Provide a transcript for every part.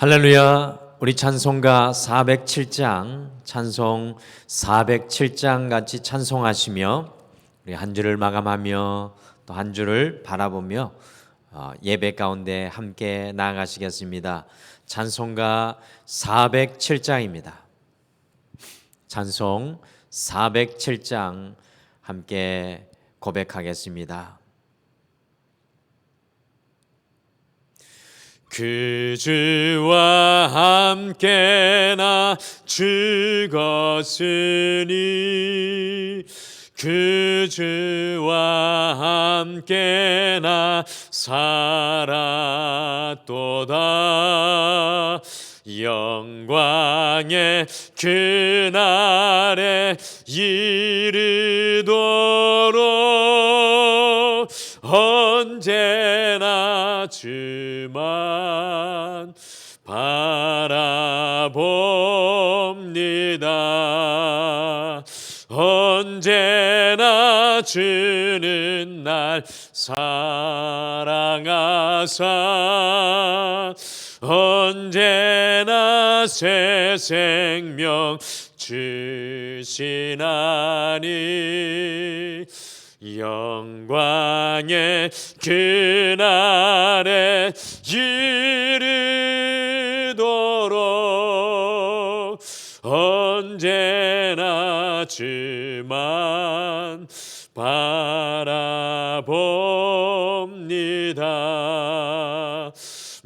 할렐루야. 우리 찬송가 407장, 찬송 407장 같이 찬송하시며 우리 한 주를 마감하며 또 한 주를 바라보며 예배 가운데 함께 나아가시겠습니다. 찬송가 407장입니다. 찬송 407장 함께 고백하겠습니다. 그 주와 함께 나 죽었으니 그 주와 함께 나 살았도다. 영광의 그날에 이르도록 언제나 주만 바라봅니다. 언제나 주는 날 사랑하사 언제나 새 생명 주시나니 영광의 그날에 이르도록 언제나 주만 바라봅니다.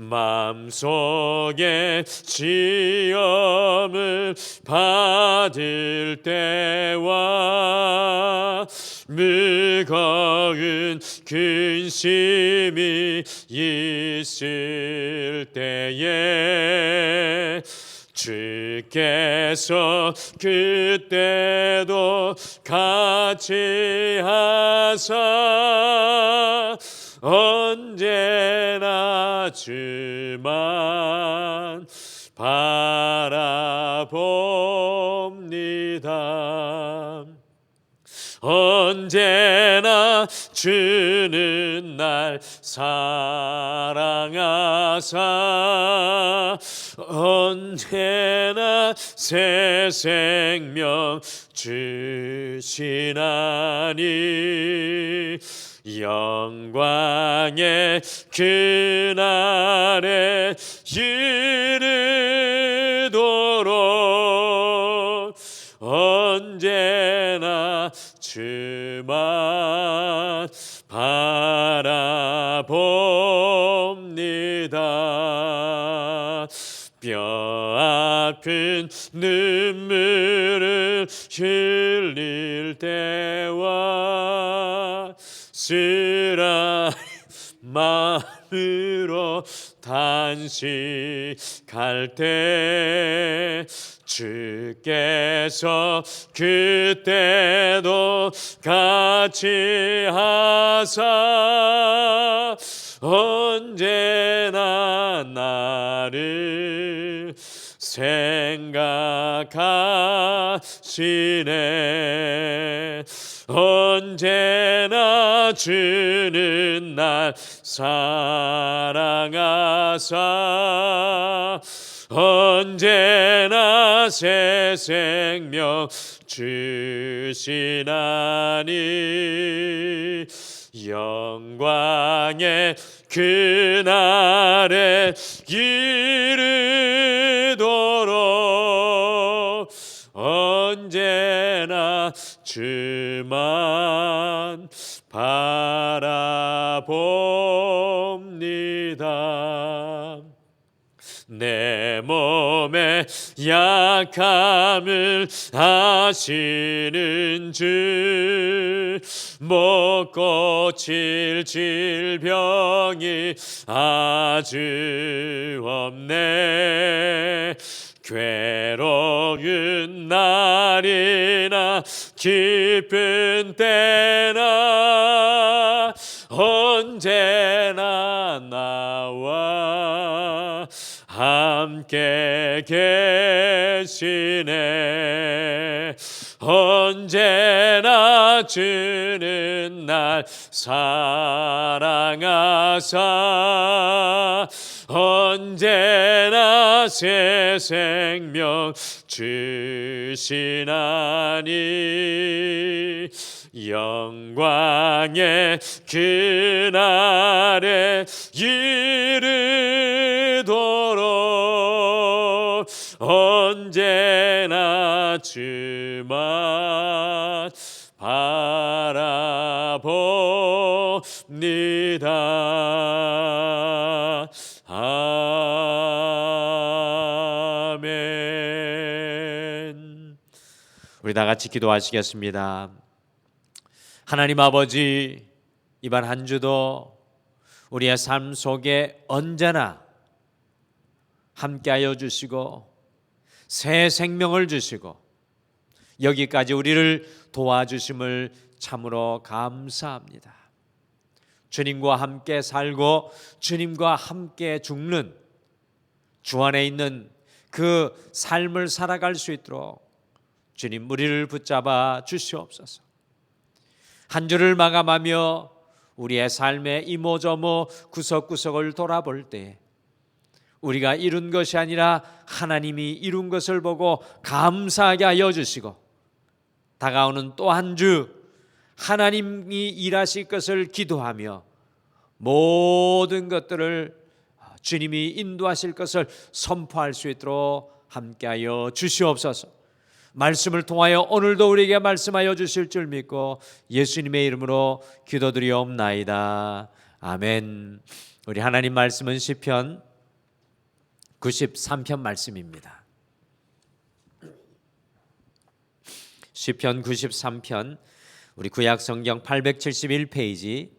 마음속에 시험을 받을 때와 무거운 근심이 있을 때에 주께서 그때도 같이 하사 언제나 주만 바라봅니다. 언제나 주는 날 사랑하사 언제나 새 생명 주시나니 영광의 그날에 이르도록 언제나 주만 바라봅니다. 뼈아픈 눈물을 흘릴 때와 쓰라린 마음으로 단식할 때 주께서 그때도 같이 하사 언제나 나를 생각하시네. 언제나 주는 날 사랑하사 언제나 새 생명 주시나니 영광의 그날에 이르도록 언제나 주만 바라봅니다. 내 몸의 약함을 아시는 주 못 고칠 질병이 아주 없네. 괴로운 날이나 기쁜 때나 언제나 나와 함께 계시네. 언제나 주는 날 사랑하사 언제나 새 생명 주시나니 영광의 그날에 이르도록 언제나 주만 바라봅니다. 아멘. 우리 다 같이 기도하시겠습니다. 하나님 아버지, 이번 한 주도 우리의 삶 속에 언제나 함께하여 주시고 새 생명을 주시고 여기까지 우리를 도와주심을 참으로 감사합니다. 주님과 함께 살고 주님과 함께 죽는 주 안에 있는 그 삶을 살아갈 수 있도록 주님 우리를 붙잡아 주시옵소서. 한 주를 마감하며 우리의 삶의 이모저모 구석구석을 돌아볼 때 우리가 이룬 것이 아니라 하나님이 이룬 것을 보고 감사하게 하여 주시고 다가오는 또 한 주 하나님이 일하실 것을 기도하며 모든 것들을 주님이 인도하실 것을 선포할 수 있도록 함께하여 주시옵소서. 말씀을 통하여 오늘도 우리에게 말씀하여 주실 줄 믿고 예수님의 이름으로 기도드리옵나이다. 아멘. 우리 하나님 말씀은 시편 93편 말씀입니다. 시편 93편 우리 구약 성경 871페이지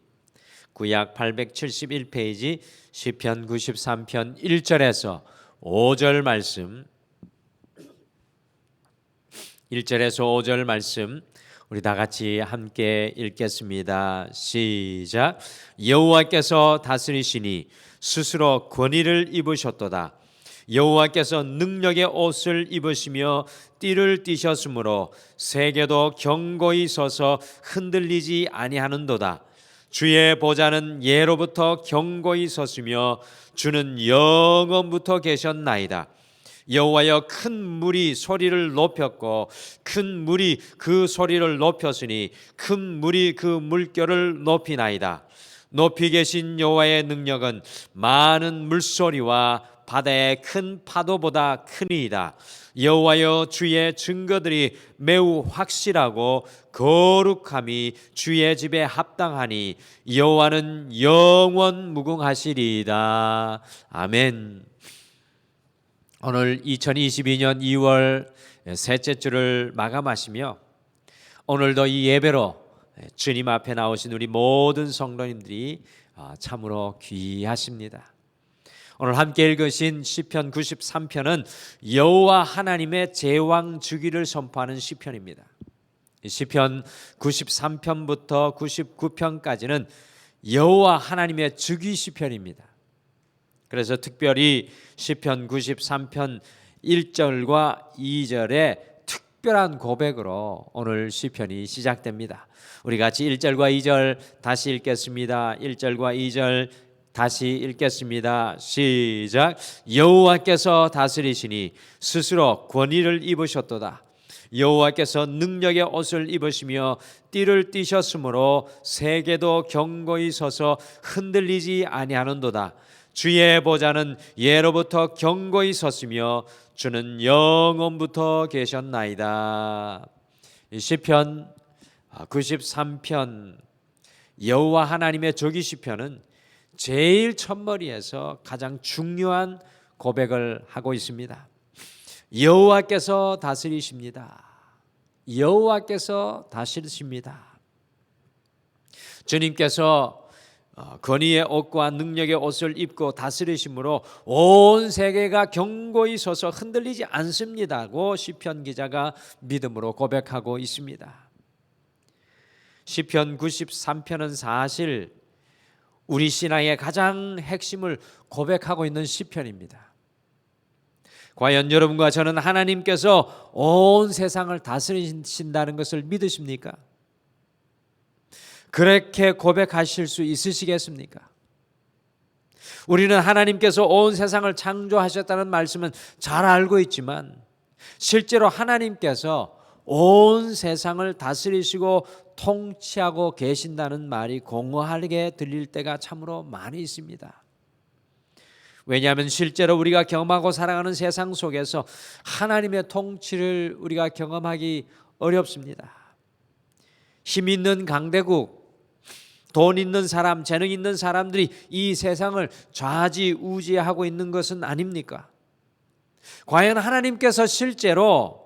구약 871페이지 시편 93편 1절에서 5절 말씀 1절에서 5절 말씀 우리 다 같이 함께 읽겠습니다. 시작. 여호와께서 다스리시니 스스로 권위를 입으셨도다. 여호와께서 능력의 옷을 입으시며 띠를 띠셨으므로 세계도 견고히 서서 흔들리지 아니하는도다. 주의 보좌는 예로부터 견고히 섰으며 주는 영원부터 계셨나이다. 여호와여 큰 물이 소리를 높였고 큰 물이 그 소리를 높였으니 큰 물이 그 물결을 높이나이다. 높이 계신 여호와의 능력은 많은 물소리와 바다의 큰 파도보다 크니이다. 여호와여 주의 증거들이 매우 확실하고 거룩함이 주의 집에 합당하니 여호와는 영원 무궁하시리이다. 아멘. 오늘 2022년 2월 셋째 주를 마감하시며 오늘도 이 예배로 주님 앞에 나오신 우리 모든 성도님들이 참으로 귀하십니다. 오늘 함께 읽으신 시편 93편은 여호와 하나님의 제왕 주기를 선포하는 시편입니다. 시편 93편부터 99편까지는 여호와 하나님의 주기 시편입니다. 그래서 특별히 시편 93편 1절과 2절의 특별한 고백으로 오늘 시편이 시작됩니다. 우리 같이 1절과 2절 다시 읽겠습니다. 1절과 2절 다시 읽겠습니다. 시작. 여호와께서 다스리시니 스스로 권위를 입으셨도다. 여호와께서 능력의 옷을 입으시며 띠를 띠셨으므로 세계도 견고히 서서 흔들리지 아니하는도다. 주의 보좌는 예로부터 견고히 섰으며 주는 영원부터 계셨나이다. 시편 93편 여호와 하나님의 조기 시편은 제일 첫머리에서 가장 중요한 고백을 하고 있습니다. 여호와께서 다스리십니다. 여호와께서 다스리십니다. 주님께서 권위의 옷과 능력의 옷을 입고 다스리심으로 온 세계가 견고히 서서 흔들리지 않습니다고 시편 기자가 믿음으로 고백하고 있습니다. 시편 93편은 사실 우리 신앙의 가장 핵심을 고백하고 있는 시편입니다. 과연 여러분과 저는 하나님께서 온 세상을 다스리신다는 것을 믿으십니까? 그렇게 고백하실 수 있으시겠습니까? 우리는 하나님께서 온 세상을 창조하셨다는 말씀은 잘 알고 있지만 실제로 하나님께서 온 세상을 다스리시고 통치하고 계신다는 말이 공허하게 들릴 때가 참으로 많이 있습니다. 왜냐하면 실제로 우리가 경험하고 살아가는 세상 속에서 하나님의 통치를 우리가 경험하기 어렵습니다. 힘 있는 강대국, 돈 있는 사람, 재능 있는 사람들이 이 세상을 좌지우지하고 있는 것은 아닙니까? 과연 하나님께서 실제로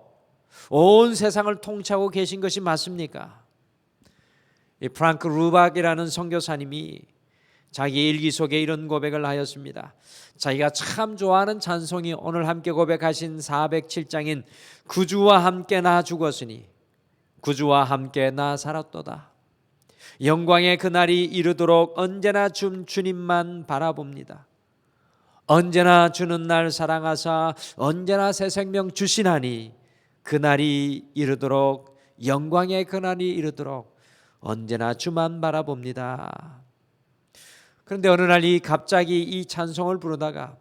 온 세상을 통치하고 계신 것이 맞습니까? 이 프랑크 루박이라는 선교사님이 자기 일기 속에 이런 고백을 하였습니다. 자기가 참 좋아하는 찬송이 오늘 함께 고백하신 407장인 구주와 함께 나 죽었으니 구주와 함께 나 살았도다. 영광의 그날이 이르도록 언제나 주님만 바라봅니다. 언제나 주는 날 사랑하사 언제나 새 생명 주시나니 그날이 이르도록 영광의 그날이 이르도록 언제나 주만 바라봅니다. 그런데 어느 날 갑자기 이 찬송을 부르다가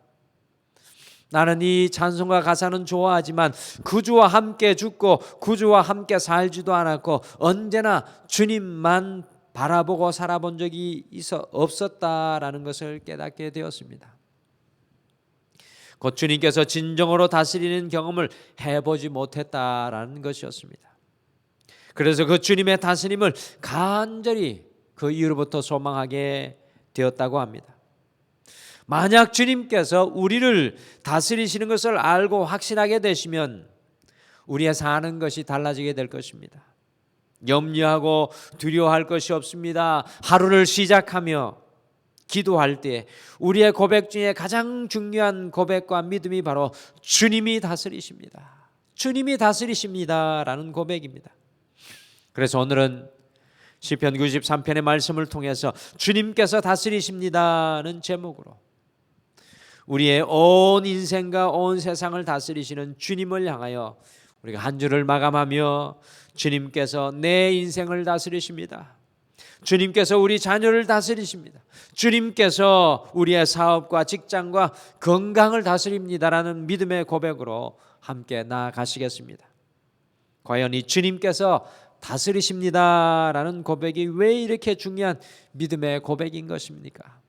나는 이 찬송과 가사는 좋아하지만 구주와 함께 죽고 구주와 함께 살지도 않았고 언제나 주님만 바라보고 살아본 적이 없었다라는 것을 깨닫게 되었습니다. 곧 주님께서 진정으로 다스리는 경험을 해보지 못했다라는 것이었습니다. 그래서 그 주님의 다스림을 간절히 그 이후로부터 소망하게 되었다고 합니다. 만약 주님께서 우리를 다스리시는 것을 알고 확신하게 되시면 우리의 사는 것이 달라지게 될 것입니다. 염려하고 두려워할 것이 없습니다. 하루를 시작하며 기도할 때 우리의 고백 중에 가장 중요한 고백과 믿음이 바로 주님이 다스리십니다. 주님이 다스리십니다라는 고백입니다. 그래서 오늘은 시편 93편의 말씀을 통해서 주님께서 다스리십니다는 제목으로 우리의 온 인생과 온 세상을 다스리시는 주님을 향하여 우리가 한 주를 마감하며 주님께서 내 인생을 다스리십니다. 주님께서 우리 자녀를 다스리십니다. 주님께서 우리의 사업과 직장과 건강을 다스립니다라는 믿음의 고백으로 함께 나아가시겠습니다. 과연 이 주님께서 다스리십니다라는 고백이 왜 이렇게 중요한 믿음의 고백인 것입니까?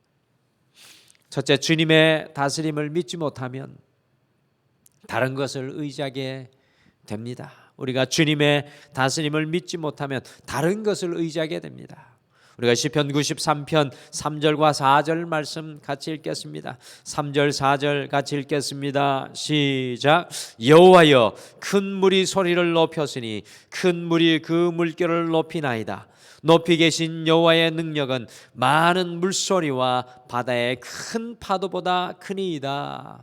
첫째, 주님의 다스림을 믿지 못하면 다른 것을 의지하게 됩니다. 우리가 주님의 다스림을 믿지 못하면 다른 것을 의지하게 됩니다. 우리가 시편 93편 3절과 4절 말씀 같이 읽겠습니다. 3절 4절 같이 읽겠습니다. 시작. 여호와여 큰 물이 소리를 높였으니 큰 물이 그 물결을 높이나이다. 높이 계신 여호와의 능력은 많은 물소리와 바다의 큰 파도보다 크니이다.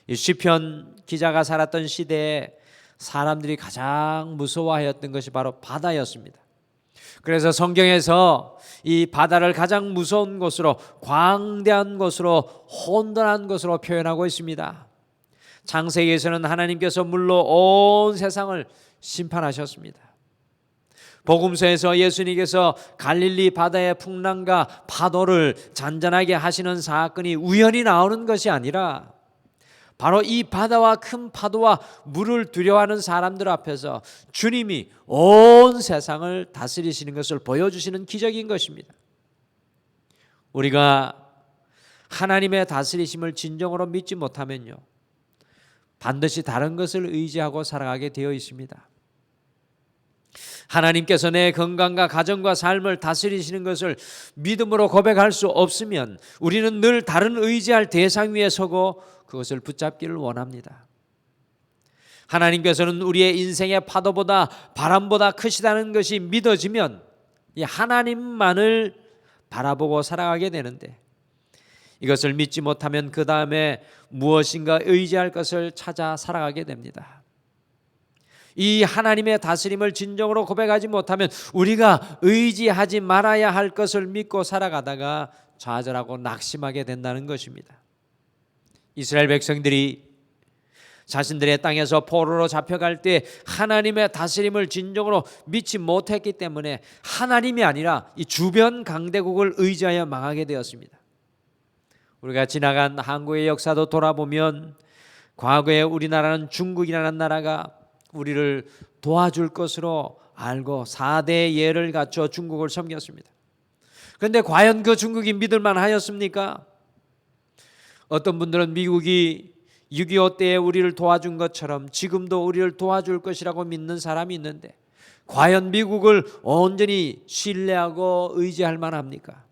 이 시편 기자가 살았던 시대에 사람들이 가장 무서워하였던 것이 바로 바다였습니다. 그래서 성경에서 이 바다를 가장 무서운 곳으로, 광대한 곳으로, 혼돈한 곳으로 표현하고 있습니다. 창세기에서는 하나님께서 물로 온 세상을 심판하셨습니다. 복음서에서 예수님께서 갈릴리 바다의 풍랑과 파도를 잔잔하게 하시는 사건이 우연히 나오는 것이 아니라 바로 이 바다와 큰 파도와 물을 두려워하는 사람들 앞에서 주님이 온 세상을 다스리시는 것을 보여주시는 기적인 것입니다. 우리가 하나님의 다스리심을 진정으로 믿지 못하면요, 반드시 다른 것을 의지하고 살아가게 되어 있습니다. 하나님께서 내 건강과 가정과 삶을 다스리시는 것을 믿음으로 고백할 수 없으면 우리는 늘 다른 의지할 대상 위에 서고 그것을 붙잡기를 원합니다. 하나님께서는 우리의 인생의 파도보다 바람보다 크시다는 것이 믿어지면 이 하나님만을 바라보고 살아가게 되는데, 이것을 믿지 못하면 그 다음에 무엇인가 의지할 것을 찾아 살아가게 됩니다. 이 하나님의 다스림을 진정으로 고백하지 못하면 우리가 의지하지 말아야 할 것을 믿고 살아가다가 좌절하고 낙심하게 된다는 것입니다. 이스라엘 백성들이 자신들의 땅에서 포로로 잡혀갈 때 하나님의 다스림을 진정으로 믿지 못했기 때문에 하나님이 아니라 이 주변 강대국을 의지하여 망하게 되었습니다. 우리가 지나간 한국의 역사도 돌아보면 과거에 우리나라는 중국이라는 나라가 우리를 도와줄 것으로 알고 4대 예를 갖춰 중국을 섬겼습니다. 그런데 과연 그 중국이 믿을만 하였습니까? 어떤 분들은 미국이 6.25 때에 우리를 도와준 것처럼 지금도 우리를 도와줄 것이라고 믿는 사람이 있는데 과연 미국을 온전히 신뢰하고 의지할 만합니까?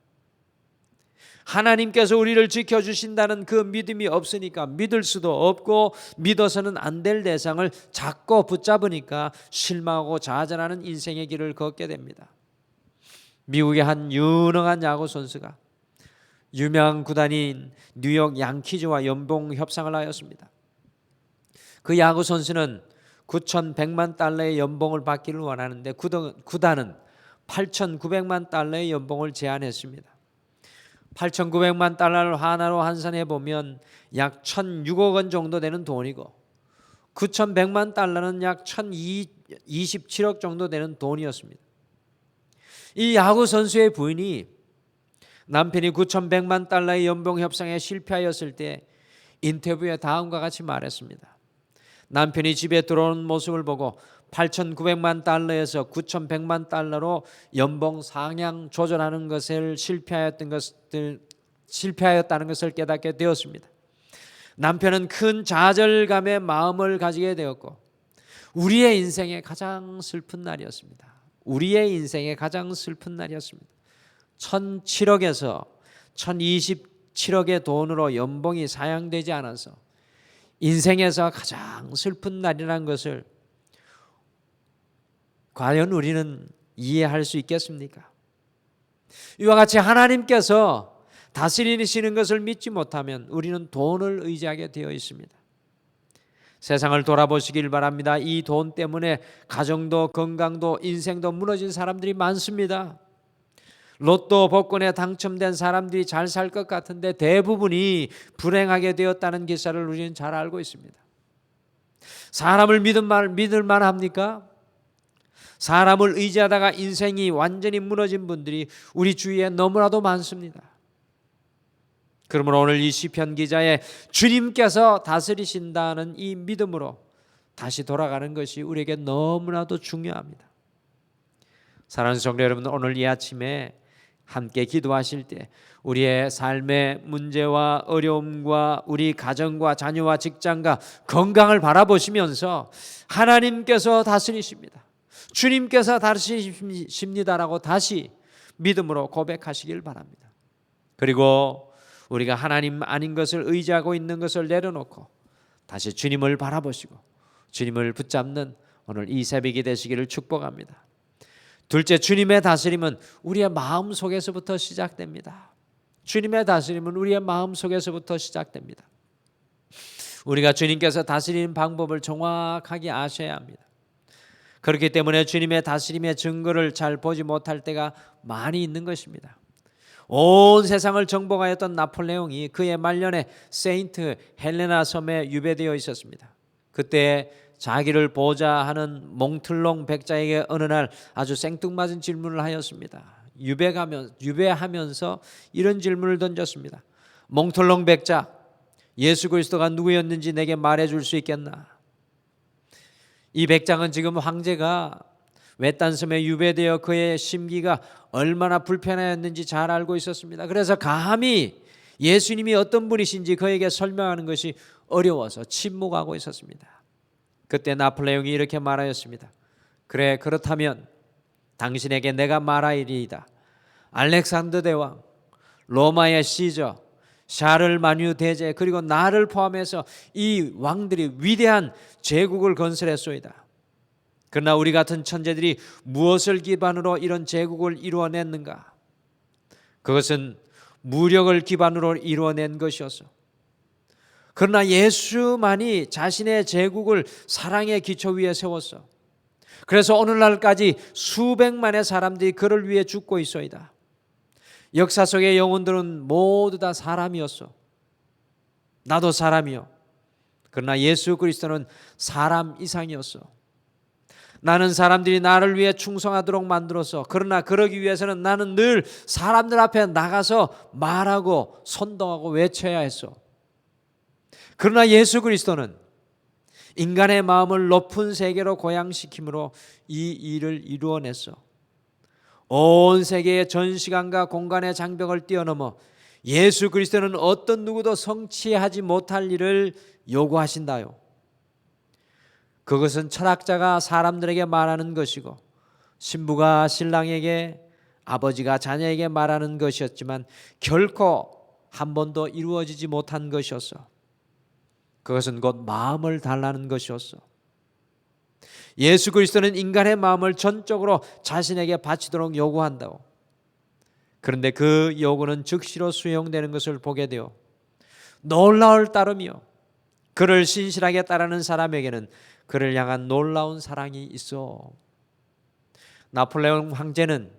하나님께서 우리를 지켜주신다는 그 믿음이 없으니까 믿을 수도 없고 믿어서는 안 될 대상을 잡고 붙잡으니까 실망하고 좌절하는 인생의 길을 걷게 됩니다. 미국의 한 유능한 야구 선수가 유명한 구단인 뉴욕 양키즈와 연봉 협상을 하였습니다. 그 야구 선수는 9,100만 달러의 연봉을 받기를 원하는데 구단은 8,900만 달러의 연봉을 제안했습니다. 8,900만 달러를 하나로 환산해 보면 약 1,006억 원 정도 되는 돈이고 9,100만 달러는 약 1,027억 정도 되는 돈이었습니다. 이 야구 선수의 부인이 남편이 9,100만 달러의 연봉 협상에 실패하였을 때 인터뷰에 다음과 같이 말했습니다. 남편이 집에 들어오는 모습을 보고 8,900만 달러에서 9,100만 달러로 연봉 상향 조절하는 것을 실패하였다는 것을 깨닫게 되었습니다. 남편은 큰 좌절감의 마음을 가지게 되었고 우리의 인생의 가장 슬픈 날이었습니다. 우리의 인생의 가장 슬픈 날이었습니다. 1,007억에서 1,027억의 돈으로 연봉이 상향되지 않아서 인생에서 가장 슬픈 날이라는 것을 과연 우리는 이해할 수 있겠습니까? 이와 같이 하나님께서 다스리시는 것을 믿지 못하면 우리는 돈을 의지하게 되어 있습니다. 세상을 돌아보시길 바랍니다. 이 돈 때문에 가정도 건강도 인생도 무너진 사람들이 많습니다. 로또 복권에 당첨된 사람들이 잘 살 것 같은데 대부분이 불행하게 되었다는 기사를 우리는 잘 알고 있습니다. 사람을 믿을 만합니까? 사람을 의지하다가 인생이 완전히 무너진 분들이 우리 주위에 너무나도 많습니다. 그러므로 오늘 이 시편 기자의 주님께서 다스리신다는 이 믿음으로 다시 돌아가는 것이 우리에게 너무나도 중요합니다. 사랑하는 성도 여러분, 오늘 이 아침에 함께 기도하실 때 우리의 삶의 문제와 어려움과 우리 가정과 자녀와 직장과 건강을 바라보시면서 하나님께서 다스리십니다, 주님께서 다스리십니다라고 다시 믿음으로 고백하시길 바랍니다. 그리고 우리가 하나님 아닌 것을 의지하고 있는 것을 내려놓고 다시 주님을 바라보시고 주님을 붙잡는 오늘 이 새벽이 되시기를 축복합니다. 둘째, 주님의 다스림은 우리의 마음 속에서부터 시작됩니다. 주님의 다스림은 우리의 마음 속에서부터 시작됩니다. 우리가 주님께서 다스리는 방법을 정확하게 아셔야 합니다. 그렇기 때문에 주님의 다스림의 증거를 잘 보지 못할 때가 많이 있는 것입니다. 온 세상을 정복하였던 나폴레옹이 그의 말년에 세인트 헬레나 섬에 유배되어 있었습니다. 그때 자기를 보자 하는 몽틀롱 백자에게 어느 날 아주 생뚱맞은 질문을 하였습니다. 유배하면서 이런 질문을 던졌습니다. 몽틀롱 백자, 예수 그리스도가 누구였는지 내게 말해줄 수 있겠나? 이 백장은 지금 황제가 외딴 섬에 유배되어 그의 심기가 얼마나 불편하였는지 잘 알고 있었습니다. 그래서 감히 예수님이 어떤 분이신지 그에게 설명하는 것이 어려워서 침묵하고 있었습니다. 그때 나폴레옹이 이렇게 말하였습니다. 그래, 그렇다면 당신에게 내가 말하리이다. 알렉산더 대왕, 로마의 시저, 샤를 마뉴 대제, 그리고 나를 포함해서 이 왕들이 위대한 제국을 건설했소이다. 그러나 우리 같은 천재들이 무엇을 기반으로 이런 제국을 이루어냈는가? 그것은 무력을 기반으로 이루어낸 것이었어. 그러나 예수만이 자신의 제국을 사랑의 기초 위에 세웠어. 그래서 오늘날까지 수백만의 사람들이 그를 위해 죽고 있어이다. 역사 속의 영혼들은 모두 다 사람이었어. 나도 사람이요. 그러나 예수 그리스도는 사람 이상이었어. 나는 사람들이 나를 위해 충성하도록 만들어서 그러나 그러기 위해서는 나는 늘 사람들 앞에 나가서 말하고 선동하고 외쳐야 했어. 그러나 예수 그리스도는 인간의 마음을 높은 세계로 고양시킴으로 이 일을 이루어냈어. 온 세계의 전 시간과 공간의 장벽을 뛰어넘어 예수 그리스도는 어떤 누구도 성취하지 못할 일을 요구하신다요. 그것은 철학자가 사람들에게 말하는 것이고 신부가 신랑에게, 아버지가 자녀에게 말하는 것이었지만 결코 한 번도 이루어지지 못한 것이었어. 그것은 곧 마음을 달라는 것이었어. 예수 그리스도는 인간의 마음을 전적으로 자신에게 바치도록 요구한다고. 그런데 그 요구는 즉시로 수용되는 것을 보게 되어 놀라울 따름이요, 그를 신실하게 따르는 사람에게는 그를 향한 놀라운 사랑이 있어. 나폴레옹 황제는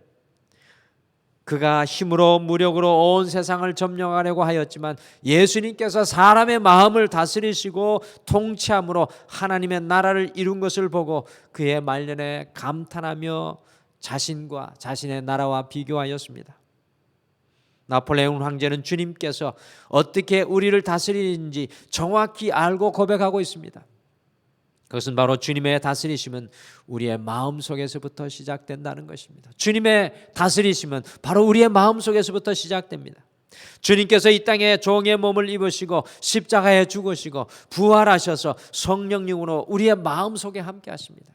그가 힘으로 무력으로 온 세상을 점령하려고 하였지만 예수님께서 사람의 마음을 다스리시고 통치함으로 하나님의 나라를 이룬 것을 보고 그의 말년에 감탄하며 자신과 자신의 나라와 비교하였습니다. 나폴레옹 황제는 주님께서 어떻게 우리를 다스리는지 정확히 알고 고백하고 있습니다. 그것은 바로 주님의 다스리심은 우리의 마음속에서부터 시작된다는 것입니다. 주님의 다스리심은 바로 우리의 마음속에서부터 시작됩니다. 주님께서 이 땅에 종의 몸을 입으시고 십자가에 죽으시고 부활하셔서 성령님으로 우리의 마음속에 함께 하십니다.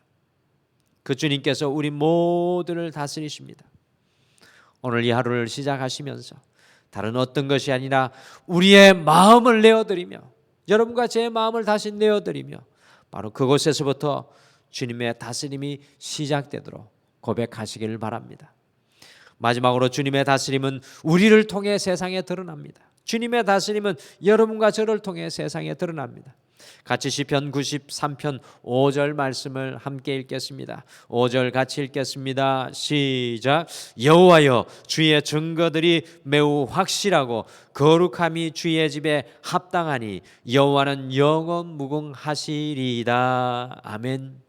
그 주님께서 우리 모두를 다스리십니다. 오늘 이 하루를 시작하시면서 다른 어떤 것이 아니라 우리의 마음을 내어드리며, 여러분과 제 마음을 다시 내어드리며 바로 그곳에서부터 주님의 다스림이 시작되도록 고백하시기를 바랍니다. 마지막으로 주님의 다스림은 우리를 통해 세상에 드러납니다. 주님의 다스림은 여러분과 저를 통해 세상에 드러납니다. 같이 시편 93편 5절 말씀을 함께 읽겠습니다. 5절 같이 읽겠습니다. 시작. 여호와여, 주의 증거들이 매우 확실하고 거룩함이 주의 집에 합당하니 여호와는 영원 무궁하시리이다. 아멘.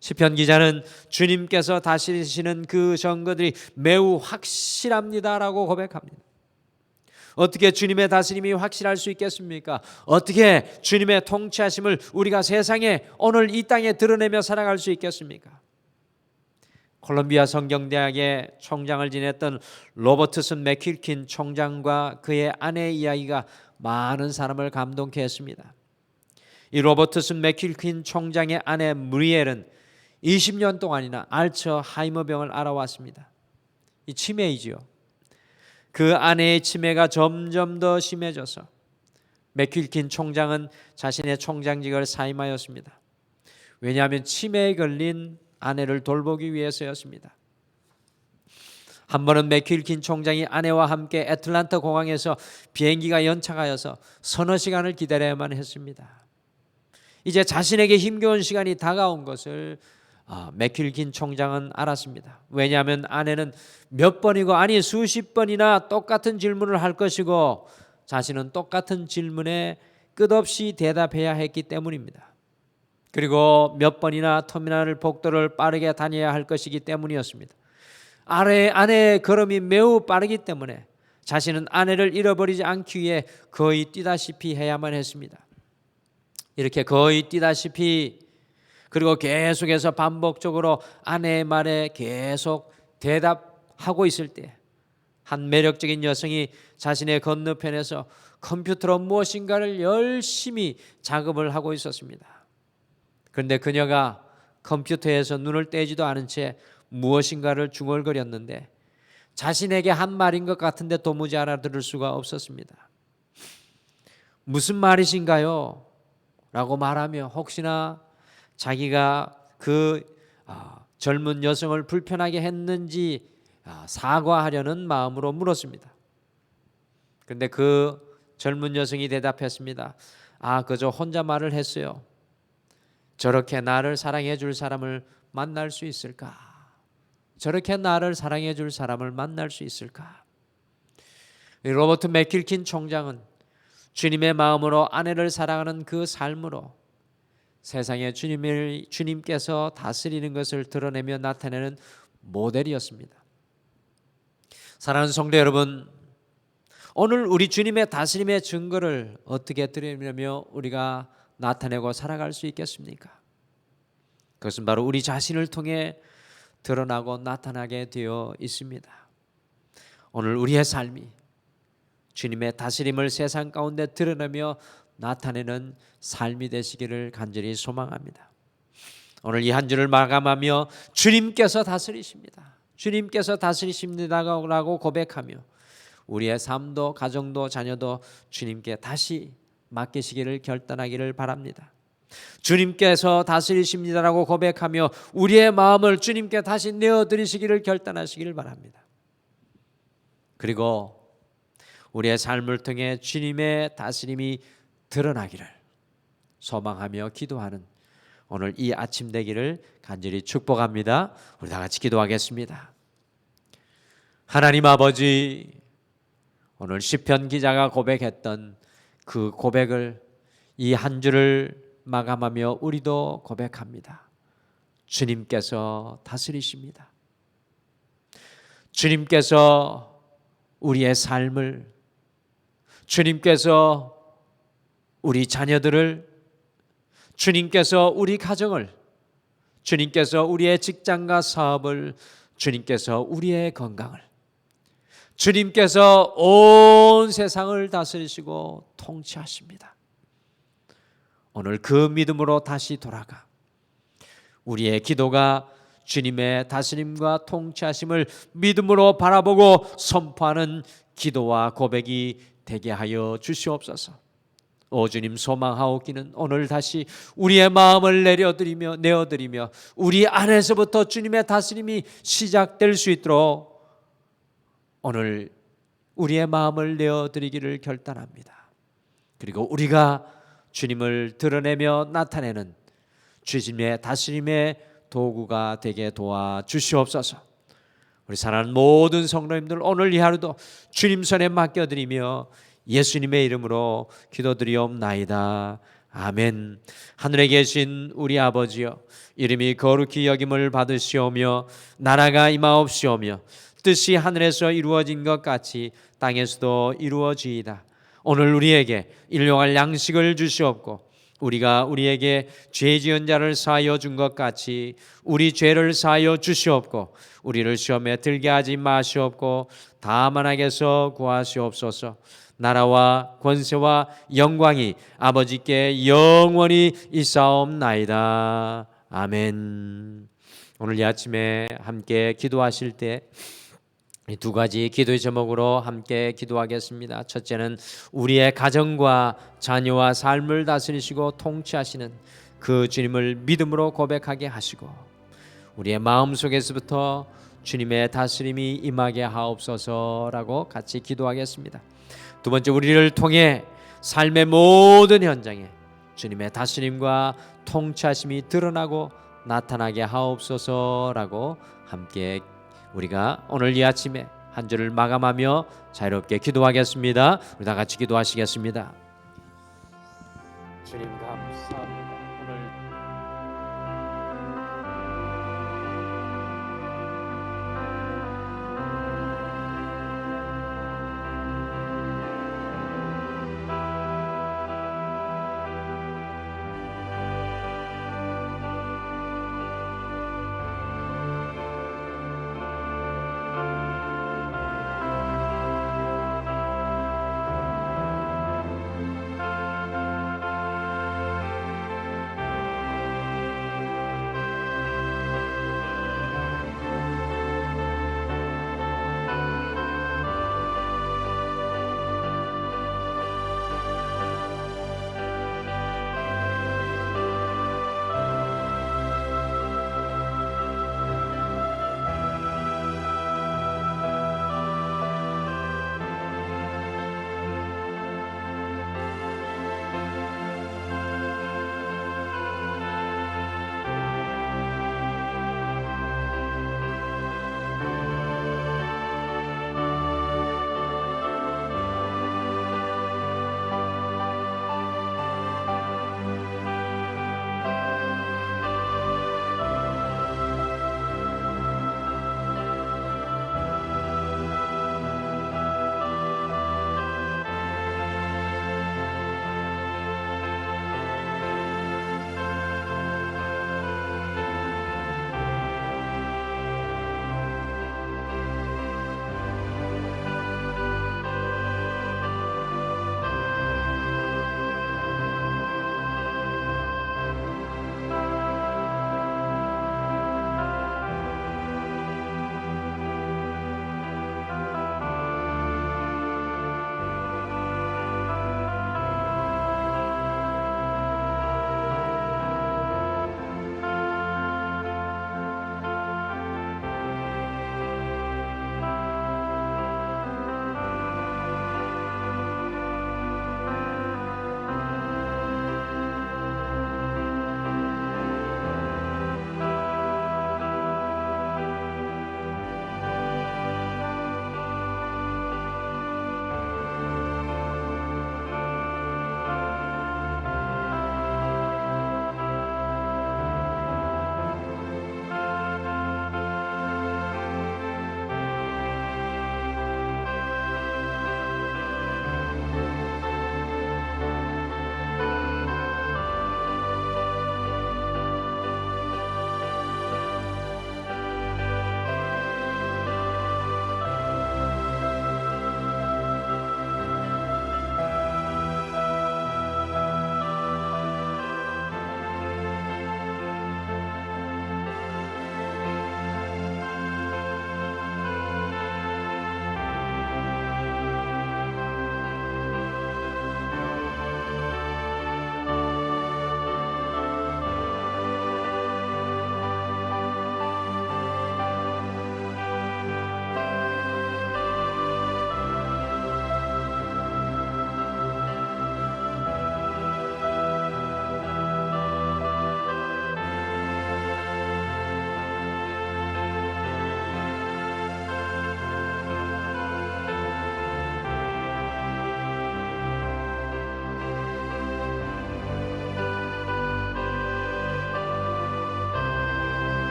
시편 기자는 주님께서 다스리시는 그 증거들이 매우 확실합니다라고 고백합니다. 어떻게 주님의 다스림이 확실할 수 있겠습니까? 어떻게 주님의 통치하심을 우리가 세상에, 오늘 이 땅에 드러내며 살아갈 수 있겠습니까? 콜롬비아 성경대학의 총장을 지냈던 로버트슨 맥킬킨 총장과 그의 아내의 이야기가 많은 사람을 감동케 했습니다. 이 로버트슨 맥킬킨 총장의 아내 무리엘은 20년 동안이나 알츠하이머병을 앓아왔습니다. 이 치매이지요. 그 아내의 치매가 점점 더 심해져서 맥킬킨 총장은 자신의 총장직을 사임하였습니다. 왜냐하면 치매에 걸린 아내를 돌보기 위해서였습니다. 한 번은 맥킬킨 총장이 아내와 함께 애틀란타 공항에서 비행기가 연착하여서 서너 시간을 기다려야만 했습니다. 이제 자신에게 힘겨운 시간이 다가온 것을 맥킬킨 총장은 알았습니다. 왜냐하면 아내는 몇 번이고 아니 수십 번이나 똑같은 질문을 할 것이고 자신은 똑같은 질문에 끝없이 대답해야 했기 때문입니다. 그리고 몇 번이나 터미널 복도를 빠르게 다녀야 할 것이기 때문이었습니다. 아내의 걸음이 매우 빠르기 때문에 자신은 아내를 잃어버리지 않기 위해 거의 뛰다시피 해야만 했습니다. 이렇게 거의 뛰다시피, 그리고 계속해서 반복적으로 아내의 말에 계속 대답하고 있을 때 한 매력적인 여성이 자신의 건너편에서 컴퓨터로 무엇인가를 열심히 작업을 하고 있었습니다. 그런데 그녀가 컴퓨터에서 눈을 떼지도 않은 채 무엇인가를 중얼거렸는데 자신에게 한 말인 것 같은데 도무지 알아들을 수가 없었습니다. 무슨 말이신가요? 라고 말하며 혹시나 자기가 그 젊은 여성을 불편하게 했는지 사과하려는 마음으로 물었습니다. 그런데 그 젊은 여성이 대답했습니다. 그저 혼자 말을 했어요. 저렇게 나를 사랑해 줄 사람을 만날 수 있을까? 저렇게 나를 사랑해 줄 사람을 만날 수 있을까? 로버트 맥킬킨 총장은 주님의 마음으로 아내를 사랑하는 그 삶으로 세상에 주님께서 다스리는 것을 드러내며 나타내는 모델이었습니다. 사랑하는 성도 여러분, 오늘 우리 주님의 다스림의 증거를 어떻게 드리려며 우리가 나타내고 살아갈 수 있겠습니까? 그것은 바로 우리 자신을 통해 드러나고 나타나게 되어 있습니다. 오늘 우리의 삶이 주님의 다스림을 세상 가운데 드러내며 나타내는 삶이 되시기를 간절히 소망합니다. 오늘 이 한 주를 마감하며 주님께서 다스리십니다. 주님께서 다스리십니다라고 고백하며 우리의 삶도 가정도 자녀도 주님께 다시 맡기시기를 결단하기를 바랍니다. 주님께서 다스리십니다라고 고백하며 우리의 마음을 주님께 다시 내어드리시기를 결단하시기를 바랍니다. 그리고 우리의 삶을 통해 주님의 다스림이 드러나기를 소망하며 기도하는 오늘 이 아침 되기를 간절히 축복합니다. 우리 다 같이 기도하겠습니다. 하나님 아버지, 오늘 시편 기자가 고백했던 그 고백을 이 한 주를 마감하며 우리도 고백합니다. 주님께서 다스리십니다. 주님께서 우리의 삶을, 주님께서 우리 자녀들을, 주님께서 우리 가정을, 주님께서 우리의 직장과 사업을, 주님께서 우리의 건강을, 주님께서 온 세상을 다스리시고 통치하십니다. 오늘 그 믿음으로 다시 돌아가 우리의 기도가 주님의 다스림과 통치하심을 믿음으로 바라보고 선포하는 기도와 고백이 되게 하여 주시옵소서. 오 주님, 소망하옵기는 오늘 다시 우리의 마음을 내어드리며 우리 안에서부터 주님의 다스림이 시작될 수 있도록 오늘 우리의 마음을 내어드리기를 결단합니다. 그리고 우리가 주님을 드러내며 나타내는 주님의 다스림의 도구가 되게 도와주시옵소서. 우리 사랑하는 모든 성도님들, 오늘 이 하루도 주님 손에 맡겨드리며 예수님의 이름으로 기도드리옵나이다. 아멘. 하늘에 계신 우리 아버지여, 이름이 거룩히 여김을 받으시오며 나라가 임하옵시오며 뜻이 하늘에서 이루어진 것 같이 땅에서도 이루어지이다. 오늘 우리에게 일용할 양식을 주시옵고 우리가 우리에게 죄 지은 자를 사하여 준 것 같이 우리 죄를 사하여 주시옵고 우리를 시험에 들게 하지 마시옵고 다만 악에서 구하시옵소서. 나라와 권세와 영광이 아버지께 영원히 있사옵나이다. 아멘. 오늘 이 아침에 함께 기도하실 때 이 두 가지 기도의 제목으로 함께 기도하겠습니다. 첫째는 우리의 가정과 자녀와 삶을 다스리시고 통치하시는 그 주님을 믿음으로 고백하게 하시고 우리의 마음속에서부터 주님의 다스림이 임하게 하옵소서라고 같이 기도하겠습니다. 두 번째, 우리를 통해 삶의 모든 현장에 주님의 다스림과 통치하심이 드러나고 나타나게 하옵소서라고 함께 우리가 오늘 이 아침에 한 주를 마감하며 자유롭게 기도하겠습니다. 우리 다 같이 기도하시겠습니다. 주님 감사합니다. 오늘